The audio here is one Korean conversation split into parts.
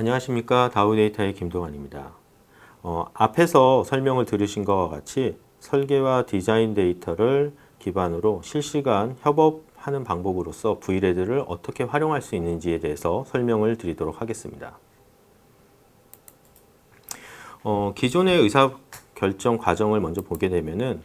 안녕하십니까. 다우데이터의 김동환입니다. 앞에서 설명을 들으신 것과 같이 설계와 디자인 데이터를 기반으로 실시간 협업하는 방법으로서 VRED를 어떻게 활용할 수 있는지에 대해서 설명을 드리도록 하겠습니다. 기존의 의사결정 과정을 먼저 보게 되면은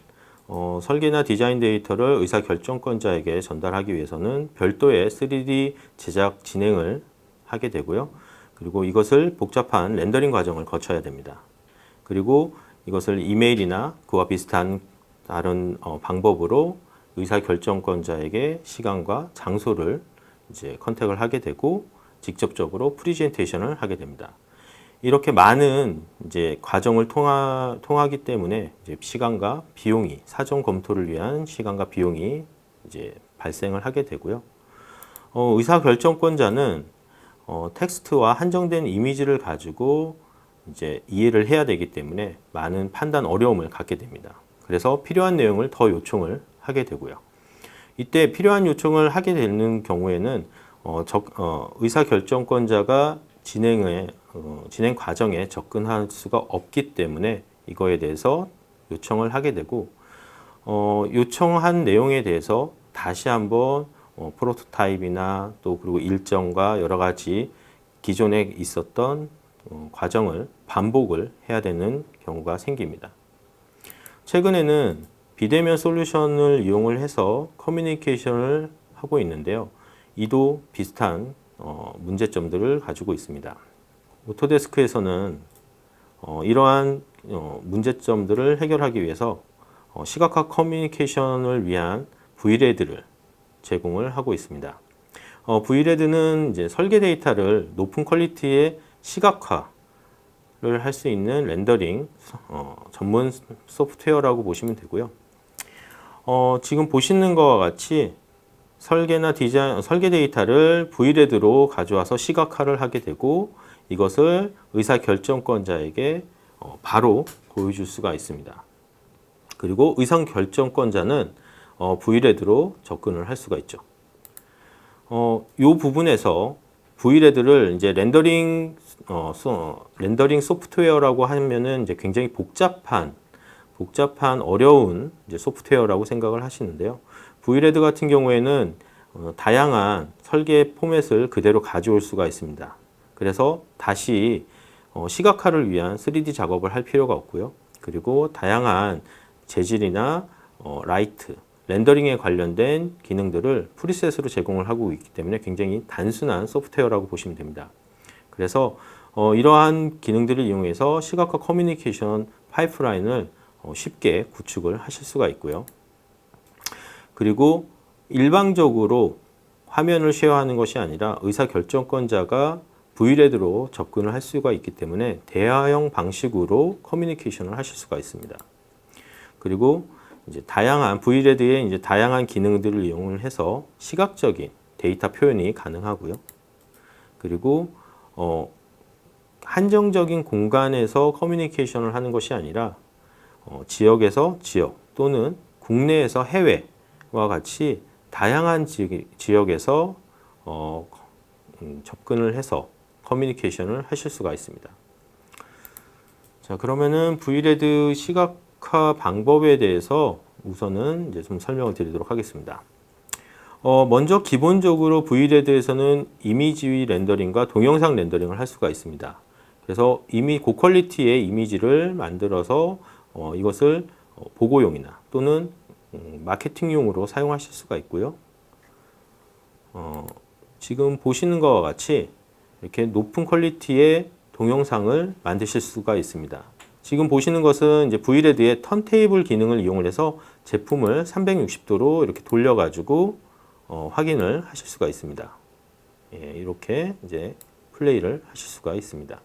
설계나 디자인 데이터를 의사결정권자에게 전달하기 위해서는 별도의 3D 제작 진행을 하게 되고요. 그리고 이것을 복잡한 렌더링 과정을 거쳐야 됩니다. 그리고 이것을 이메일이나 그와 비슷한 다른 방법으로 의사결정권자에게 시간과 장소를 이제 컨택을 하게 되고 직접적으로 프리젠테이션을 하게 됩니다. 이렇게 많은 이제 과정을 통하기 때문에 이제 시간과 비용이 사전 검토를 위한 시간과 비용이 이제 발생을 하게 되고요. 의사결정권자는 텍스트와 한정된 이미지를 가지고 이제 이해를 해야 되기 때문에 많은 판단 어려움을 갖게 됩니다. 그래서 필요한 내용을 더 요청을 하게 되고요. 이때 필요한 요청을 하게 되는 경우에는 의사결정권자가 진행 과정에 접근할 수가 없기 때문에 이거에 대해서 요청을 하게 되고 요청한 내용에 대해서 다시 한번 프로토타입이나 또 그리고 일정과 여러 가지 기존에 있었던 과정을 반복을 해야 되는 경우가 생깁니다. 최근에는 비대면 솔루션을 이용을 해서 커뮤니케이션을 하고 있는데요. 이도 비슷한 문제점들을 가지고 있습니다. 오토데스크에서는 이러한 문제점들을 해결하기 위해서 시각화 커뮤니케이션을 위한 VRED를 제공을 하고 있습니다. VRED는 이제 설계 데이터를 높은 퀄리티의 시각화를 할 수 있는 렌더링 전문 소프트웨어라고 보시면 되고요. 지금 보시는 것과 같이 설계나 설계 데이터를 VRED로 가져와서 시각화를 하게 되고 이것을 의사결정권자에게 바로 보여줄 수가 있습니다. 그리고 의사결정권자는 VRED로 접근을 할 수가 있죠. 이 부분에서 VRED를 이제 렌더링 소프트웨어라고 하면은 이제 굉장히 복잡한 어려운 이제 소프트웨어라고 생각을 하시는데요. VRED 같은 경우에는 다양한 설계 포맷을 그대로 가져올 수가 있습니다. 그래서 다시 시각화를 위한 3D 작업을 할 필요가 없고요. 그리고 다양한 재질이나 라이트, 렌더링에 관련된 기능들을 프리셋으로 제공을 하고 있기 때문에 굉장히 단순한 소프트웨어라고 보시면 됩니다. 그래서 이러한 기능들을 이용해서 시각화 커뮤니케이션 파이프라인을 쉽게 구축을 하실 수가 있고요. 그리고 일방적으로 화면을 쉐어하는 것이 아니라 의사결정권자가 VRED로 접근을 할 수가 있기 때문에 대화형 방식으로 커뮤니케이션을 하실 수가 있습니다. 그리고 이제 VRED의 이제 다양한 기능들을 이용을 해서 시각적인 데이터 표현이 가능하고요. 그리고 한정적인 공간에서 커뮤니케이션을 하는 것이 아니라 지역에서 지역 또는 국내에서 해외와 같이 다양한 지역에서 접근을 해서 커뮤니케이션을 하실 수가 있습니다. 자, 그러면은 VRED 시각화 방법에 대해서 우선은 이제 좀 설명을 드리도록 하겠습니다. 먼저 기본적으로 VRED에서는 이미지 렌더링과 동영상 렌더링을 할 수가 있습니다. 그래서 이미 고퀄리티의 이미지를 만들어서 이것을 보고용이나 또는 마케팅용으로 사용하실 수가 있고요. 지금 보시는 것과 같이 이렇게 높은 퀄리티의 동영상을 만드실 수가 있습니다. 지금 보시는 것은 이제 VRED의 턴테이블 기능을 이용을 해서 제품을 360도로 이렇게 돌려가지고 확인을 하실 수가 있습니다. 예, 이렇게 이제 플레이를 하실 수가 있습니다.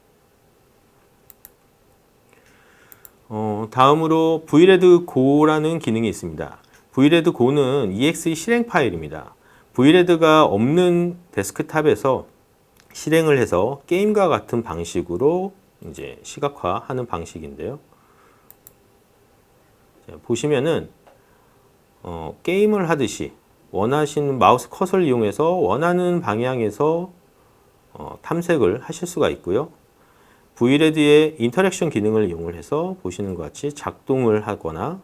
다음으로 VRED Go라는 기능이 있습니다. VRED Go는 EXE 실행 파일입니다. VRED가 없는 데스크탑에서 실행을 해서 게임과 같은 방식으로 이제 시각화하는 방식인데요. 자, 보시면은 게임을 하듯이 원하시는 마우스 컷을 이용해서 원하는 방향에서 탐색을 하실 수가 있고요. VRED의 인터랙션 기능을 이용을 해서 보시는 것 같이 작동을 하거나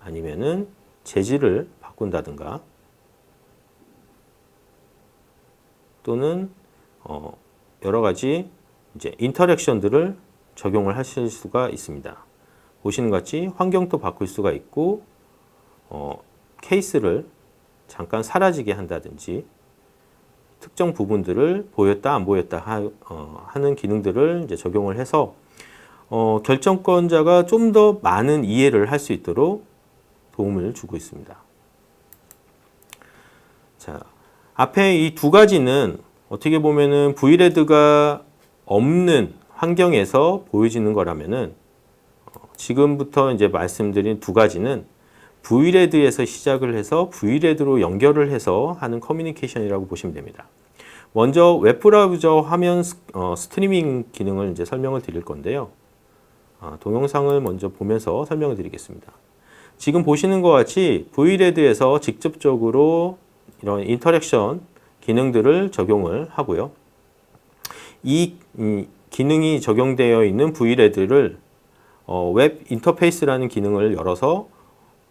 아니면은 재질을 바꾼다든가 또는 여러 가지 이제 인터랙션들을 적용을 하실 수가 있습니다. 보시는 것 같이 환경도 바꿀 수가 있고 케이스를 잠깐 사라지게 한다든지 특정 부분들을 보였다 안 보였다 하는 기능들을 이제 적용을 해서 결정권자가 좀 더 많은 이해를 할 수 있도록 도움을 주고 있습니다. 자, 앞에 이 두 가지는 어떻게 보면은 VRED가 없는 환경에서 보여지는 거라면은 지금부터 이제 말씀드린 두 가지는 VRED에서 시작을 해서 VRED로 연결을 해서 하는 커뮤니케이션이라고 보시면 됩니다. 먼저 웹브라우저 화면 스트리밍 기능을 이제 설명을 드릴 건데요. 동영상을 먼저 보면서 설명을 드리겠습니다. 지금 보시는 것 같이 VRED에서 직접적으로 이런 인터랙션 기능들을 적용을 하고요. 이 기능이 적용되어 있는 VRED를 웹 인터페이스라는 기능을 열어서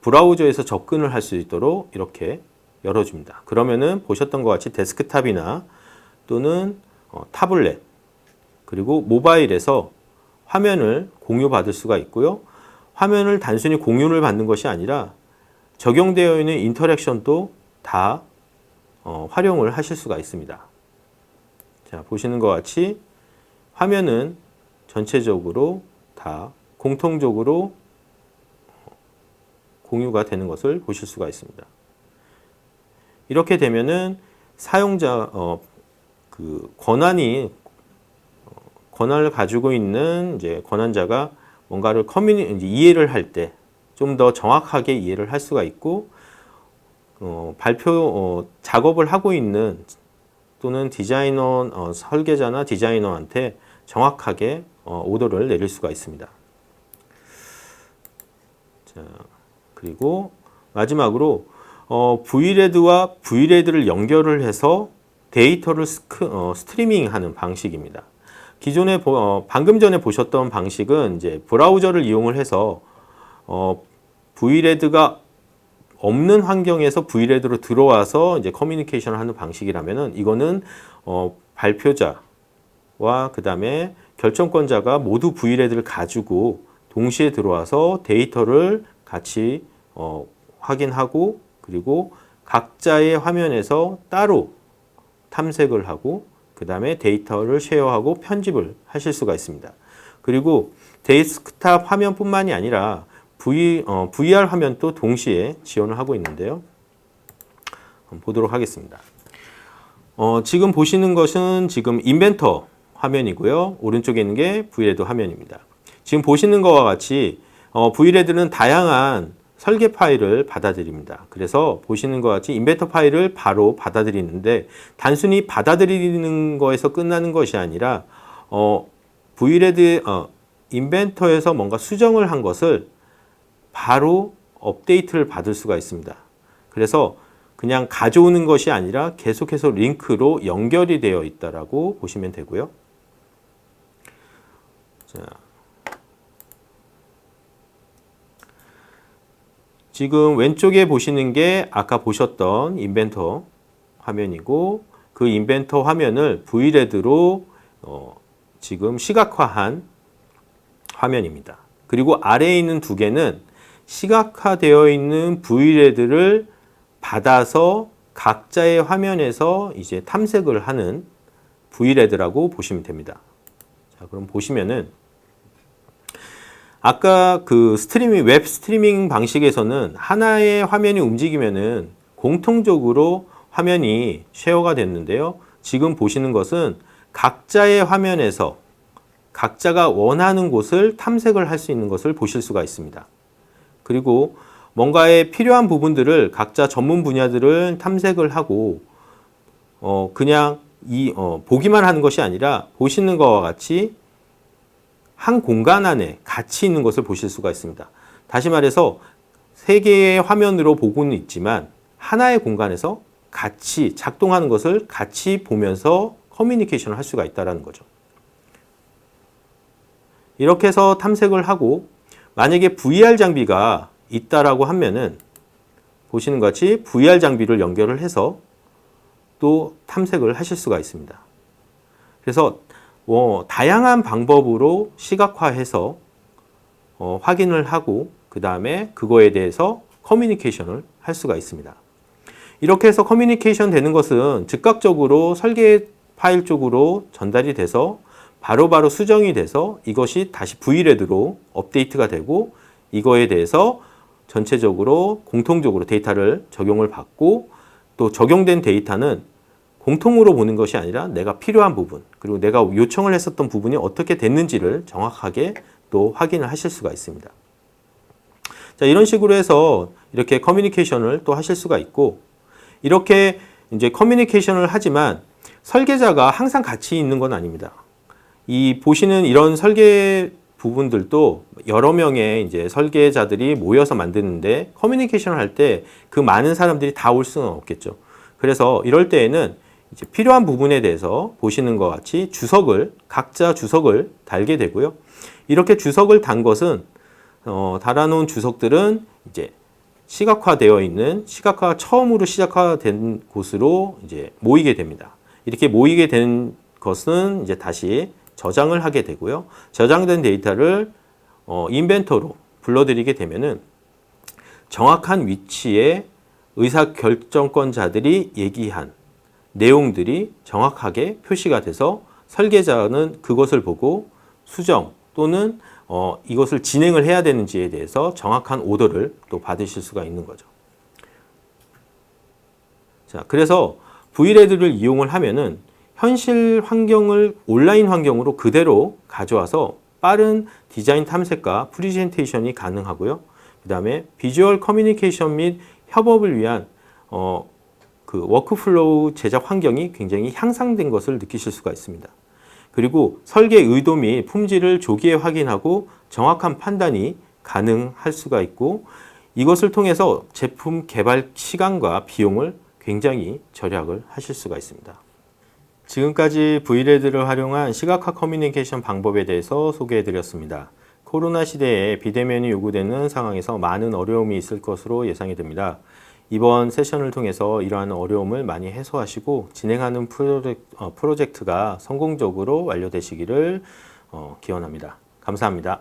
브라우저에서 접근을 할 수 있도록 이렇게 열어줍니다. 그러면은 보셨던 것 같이 데스크탑이나 또는 타블렛 그리고 모바일에서 화면을 공유받을 수가 있고요. 화면을 단순히 공유를 받는 것이 아니라 적용되어 있는 인터랙션도 다 활용을 하실 수가 있습니다. 자, 보시는 것 같이 화면은 전체적으로 다 공통적으로 공유가 되는 것을 보실 수가 있습니다. 이렇게 되면은 사용자 그 권한을 가지고 있는 이제 권한자가 뭔가를 이해를 할 때 좀 더 정확하게 이해를 할 수가 있고 작업을 하고 있는 또는 디자이너 설계자나 디자이너한테 정확하게 오더를 내릴 수가 있습니다. 자, 그리고 마지막으로 VRED와 VRED를 연결을 해서 데이터를 스트리밍하는 방식입니다. 기존에 방금 전에 보셨던 방식은 이제 브라우저를 이용을 해서 VRED가 없는 환경에서 VRED로 들어와서 이제 커뮤니케이션을 하는 방식이라면은 이거는 발표자와 그다음에 결정권자가 모두 VRED를 가지고 동시에 들어와서 데이터를 같이 확인하고 그리고 각자의 화면에서 따로 탐색을 하고 그 다음에 데이터를 쉐어하고 편집을 하실 수가 있습니다. 그리고 데스크탑 화면뿐만이 아니라 VR 화면도 동시에 지원을 하고 있는데요. 한번 보도록 하겠습니다. 지금 보시는 것은 지금 인벤터 화면이고요. 오른쪽에 있는 게 VRED 화면입니다. 지금 보시는 것과 같이 VRED는 다양한 설계 파일을 받아들입니다. 그래서 보시는 것 같이 인벤터 파일을 바로 받아들이는데 단순히 받아들이는 거에서 끝나는 것이 아니라 VRED 인벤터에서 뭔가 수정을 한 것을 바로 업데이트를 받을 수가 있습니다. 그래서 그냥 가져오는 것이 아니라 계속해서 링크로 연결이 되어 있다라고 보시면 되고요. 자, 지금 왼쪽에 보시는 게 아까 보셨던 인벤터 화면이고 그 인벤터 화면을 VRED로 지금 시각화한 화면입니다. 그리고 아래에 있는 두 개는 시각화되어 있는 VRED를 받아서 각자의 화면에서 이제 탐색을 하는 VRED라고 보시면 됩니다. 자, 그럼 보시면은 아까 그 웹 스트리밍 방식에서는 하나의 화면이 움직이면은 공통적으로 화면이 쉐어가 됐는데요. 지금 보시는 것은 각자의 화면에서 각자가 원하는 곳을 탐색을 할 수 있는 것을 보실 수가 있습니다. 그리고 뭔가에 필요한 부분들을 각자 전문 분야들을 탐색을 하고 그냥 보기만 하는 것이 아니라 보시는 것과 같이 한 공간 안에 같이 있는 것을 보실 수가 있습니다. 다시 말해서 세 개의 화면으로 보고는 있지만 하나의 공간에서 같이 작동하는 것을 같이 보면서 커뮤니케이션을 할 수가 있다는 거죠. 이렇게 해서 탐색을 하고 만약에 VR 장비가 있다라고 하면은 보시는 것 같이 VR 장비를 연결을 해서 또 탐색을 하실 수가 있습니다. 그래서 다양한 방법으로 시각화해서 확인을 하고 그 다음에 그거에 대해서 커뮤니케이션을 할 수가 있습니다. 이렇게 해서 커뮤니케이션 되는 것은 즉각적으로 설계 파일 쪽으로 전달이 돼서 바로바로 수정이 돼서 이것이 다시 V레드로 업데이트가 되고 이거에 대해서 전체적으로 공통적으로 데이터를 적용을 받고 또 적용된 데이터는 공통으로 보는 것이 아니라 내가 필요한 부분 그리고 내가 요청을 했었던 부분이 어떻게 됐는지를 정확하게 또 확인을 하실 수가 있습니다. 자, 이런 식으로 해서 이렇게 커뮤니케이션을 또 하실 수가 있고 이렇게 이제 커뮤니케이션을 하지만 설계자가 항상 같이 있는 건 아닙니다. 이 보시는 이런 설계 부분들도 여러 명의 이제 설계자들이 모여서 만드는데 커뮤니케이션을 할 때 그 많은 사람들이 다 올 수는 없겠죠. 그래서 이럴 때에는 이제 필요한 부분에 대해서 보시는 것 같이 각자 주석을 달게 되고요. 이렇게 주석을 단 것은 달아놓은 주석들은 이제 시각화되어 있는 시각화가 처음으로 시작화된 곳으로 이제 모이게 됩니다. 이렇게 모이게 된 것은 이제 다시 저장을 하게 되고요. 저장된 데이터를 인벤터로 불러들이게 되면은 정확한 위치에 의사결정권자들이 얘기한 내용들이 정확하게 표시가 돼서 설계자는 그것을 보고 수정 또는 이것을 진행을 해야 되는지에 대해서 정확한 오더를 또 받으실 수가 있는 거죠. 자, 그래서 V레드를 이용을 하면은 현실 환경을 온라인 환경으로 그대로 가져와서 빠른 디자인 탐색과 프리젠테이션이 가능하고요. 그 다음에 비주얼 커뮤니케이션 및 협업을 위한 그 워크플로우 제작 환경이 굉장히 향상된 것을 느끼실 수가 있습니다. 그리고 설계 의도 및 품질을 조기에 확인하고 정확한 판단이 가능할 수가 있고 이것을 통해서 제품 개발 시간과 비용을 굉장히 절약을 하실 수가 있습니다. 지금까지 V레드를 활용한 시각화 커뮤니케이션 방법에 대해서 소개해 드렸습니다. 코로나 시대에 비대면이 요구되는 상황에서 많은 어려움이 있을 것으로 예상이 됩니다. 이번 세션을 통해서 이러한 어려움을 많이 해소하시고 진행하는 프로젝트가 성공적으로 완료되시기를 기원합니다. 감사합니다.